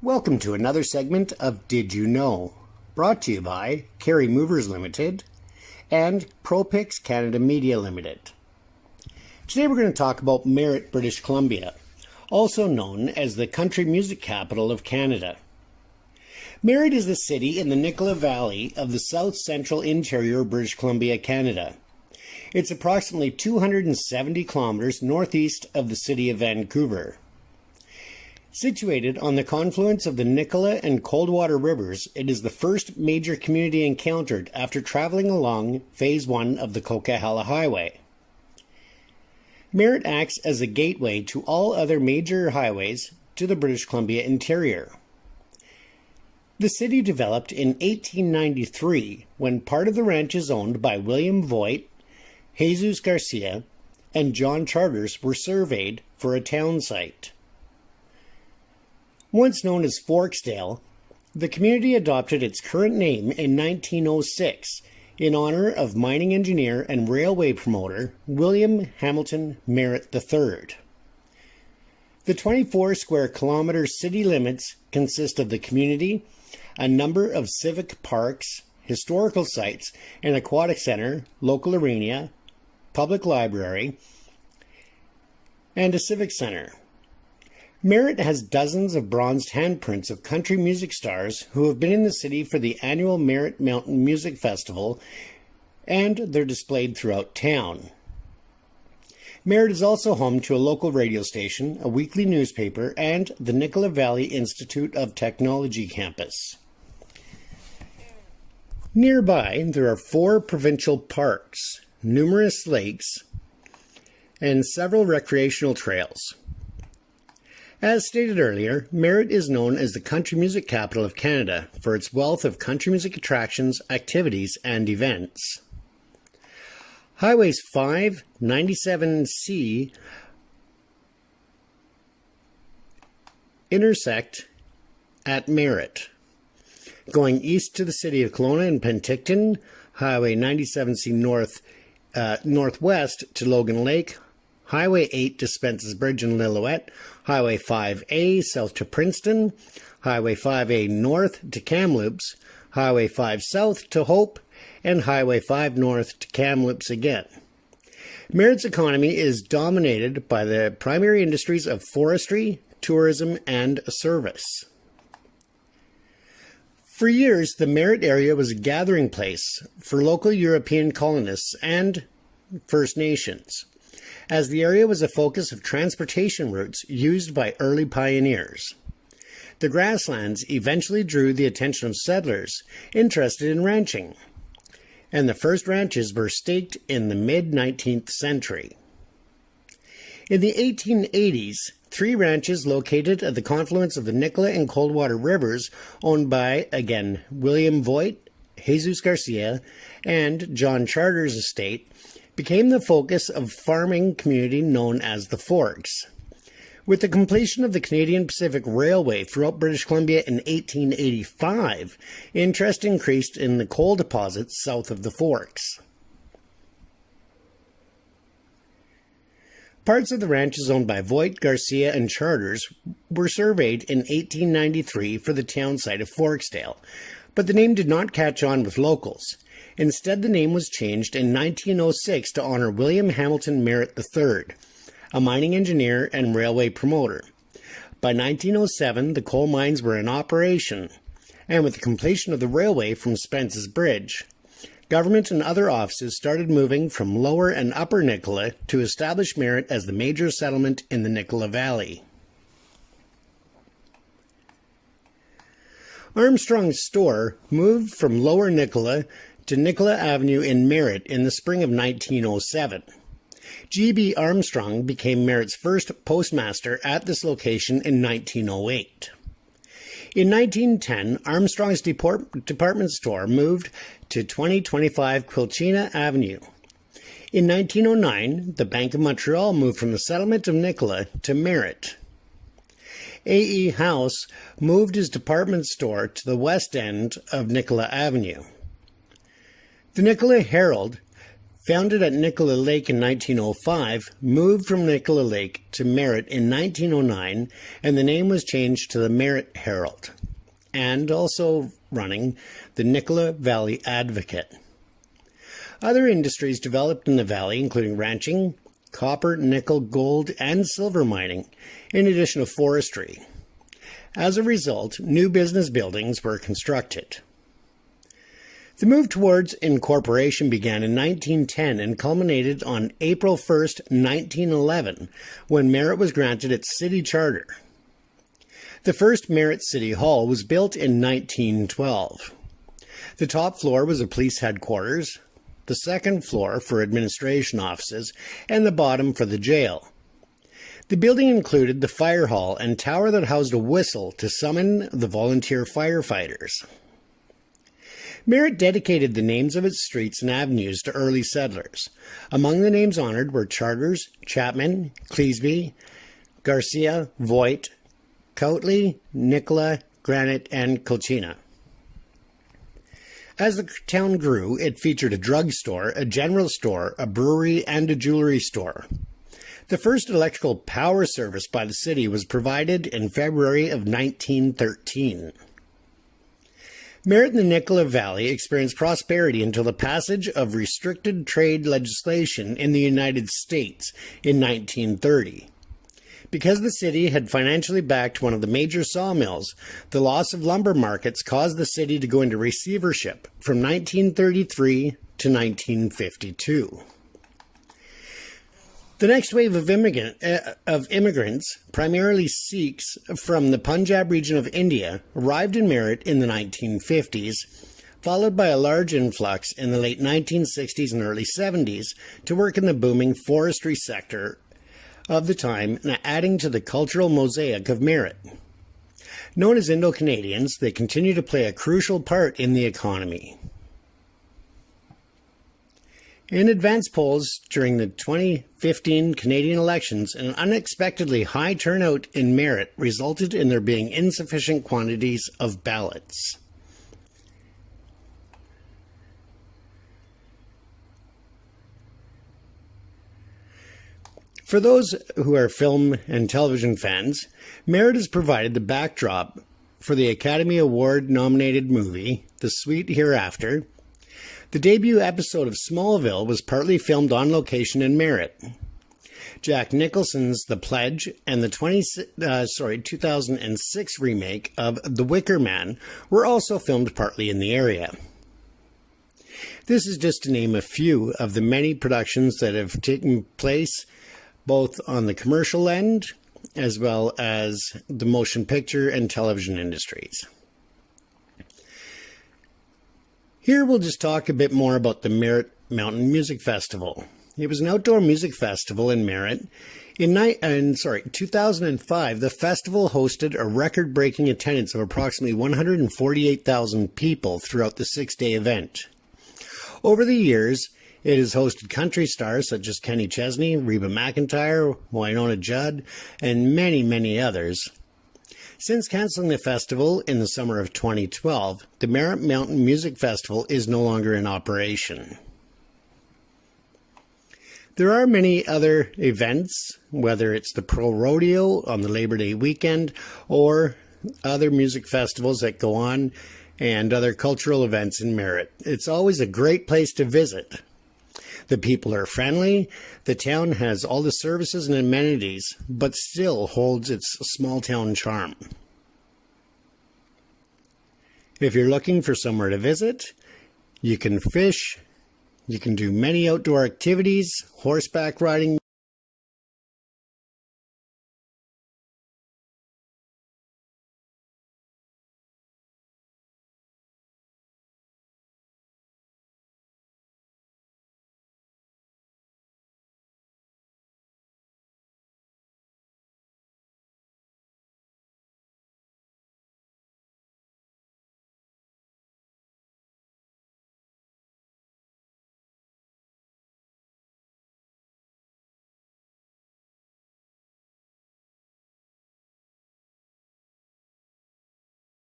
Welcome to another segment of Did You Know? Brought to you by Carey Movers Limited and ProPics Canada Media Limited. Today we're going to talk about Merritt, British Columbia, also known as the country music capital of Canada. Merritt is a city in the Nicola Valley of the south-central interior of British Columbia, Canada. It's approximately 270 kilometers northeast of the city of Vancouver. Situated on the confluence of the Nicola and Coldwater rivers, it is the first major community encountered after traveling along Phase 1 of the Coquihalla Highway. Merritt acts as a gateway to all other major highways to the British Columbia interior. The city developed in 1893 when part of the ranch is owned by William Voigt, Jesus Garcia, and John Charters were surveyed for a town site. Once known as Forksdale, the community adopted its current name in 1906 in honor of mining engineer and railway promoter William Hamilton Merritt III. The 24 square kilometer city limits consist of the community, a number of civic parks, historical sites, an aquatic center, local arena, public library, and a civic center. Merritt has dozens of bronzed handprints of country music stars who have been in the city for the annual Merritt Mountain Music Festival, and they're displayed throughout town. Merritt is also home to a local radio station, a weekly newspaper, and the Nicola Valley Institute of Technology campus. Nearby, there are 4 provincial parks, numerous lakes, and several recreational trails. As stated earlier, Merritt is known as the country music capital of Canada for its wealth of country music attractions, activities, and events. Highways 5, 97C intersect at Merritt. Going east to the city of Kelowna and Penticton, Highway 97C northwest to Logan Lake, Highway 8 to Spence's Bridge and Lillooet, Highway 5A south to Princeton, Highway 5A north to Kamloops, Highway 5 south to Hope, and Highway 5 north to Kamloops again. Merritt's economy is dominated by the primary industries of forestry, tourism, and service. For years, the Merritt area was a gathering place for local European colonists and First Nations, as the area was a focus of transportation routes used by early pioneers. The grasslands eventually drew the attention of settlers interested in ranching, and the first ranches were staked in the mid-19th century. In the 1880s, 3 ranches located at the confluence of the Nicola and Coldwater rivers, owned by, again, William Voigt, Jesus Garcia, and John Charters' estate, became the focus of farming community known as the Forks. With the completion of the Canadian Pacific Railway throughout British Columbia in 1885, interest increased in the coal deposits south of the Forks. Parts of the ranches owned by Voigt, Garcia, and Charters were surveyed in 1893 for the town site of Forksdale, but the name did not catch on with locals. Instead, the name was changed in 1906 to honor William Hamilton Merritt III, a mining engineer and railway promoter. By 1907, the coal mines were in operation, and with the completion of the railway from Spence's Bridge, government and other offices started moving from Lower and Upper Nicola to establish Merritt as the major settlement in the Nicola Valley. Armstrong's store moved from Lower Nicola to Nicola Avenue in Merritt in the spring of 1907. G.B. Armstrong became Merritt's first postmaster at this location in 1908. In 1910, Armstrong's department store moved to 2025 Quilchena Avenue. In 1909, the Bank of Montreal moved from the settlement of Nicola to Merritt. A.E. House moved his department store to the west end of Nicola Avenue. The Nicola Herald Founded at Nicola Lake in 1905, moved from Nicola Lake to Merritt in 1909, and the name was changed to the Merritt Herald, and also running the Nicola Valley Advocate. Other industries developed in the valley, including ranching, copper, nickel, gold, and silver mining, in addition to forestry. As a result, new business buildings were constructed. The move towards incorporation began in 1910 and culminated on April 1, 1911, when Merritt was granted its city charter. The first Merritt City Hall was built in 1912. The top floor was a police headquarters, the second floor for administration offices, and the bottom for the jail. The building included the fire hall and tower that housed a whistle to summon the volunteer firefighters. Merritt dedicated the names of its streets and avenues to early settlers. Among the names honored were Charters, Chapman, Cleesby, Garcia, Voigt, Coatley, Nicola, Granite, and Colchina. As the town grew, it featured a drugstore, a general store, a brewery, and a jewelry store. The first electrical power service by the city was provided in February of 1913. Merritt and the Nicola Valley experienced prosperity until the passage of restricted trade legislation in the United States in 1930. Because the city had financially backed one of the major sawmills, the loss of lumber markets caused the city to go into receivership from 1933 to 1952. The next wave of immigrants, primarily Sikhs from the Punjab region of India, arrived in Merritt in the 1950s, followed by a large influx in the late 1960s and early 70s to work in the booming forestry sector of the time, adding to the cultural mosaic of Merritt. Known as Indo-Canadians, they continue to play a crucial part in the economy. In advance polls during the 2015 Canadian elections, an unexpectedly high turnout in Merritt resulted in there being insufficient quantities of ballots. For those who are film and television fans, Merritt has provided the backdrop for the Academy Award-nominated movie, The Sweet Hereafter. The debut episode of Smallville was partly filmed on location in Merritt. Jack Nicholson's The Pledge and the 2006 remake of The Wicker Man were also filmed partly in the area. This is just to name a few of the many productions that have taken place both on the commercial end as well as the motion picture and television industries. Here we'll just talk a bit more about the Merritt Mountain Music Festival. It was an outdoor music festival in Merritt. In 2005, the festival hosted a record-breaking attendance of approximately 148,000 people throughout the six-day event. Over the years, it has hosted country stars such as Kenny Chesney, Reba McEntire, Wynonna Judd, and many, many others. Since canceling the festival in the summer of 2012, the Merritt Mountain Music Festival is no longer in operation. There are many other events, whether it's the Pro Rodeo on the Labor Day weekend or other music festivals that go on and other cultural events in Merritt. It's always a great place to visit. The people are friendly, the town has all the services and amenities, but still holds its small town charm. If you're looking for somewhere to visit, you can fish, you can do many outdoor activities, horseback riding,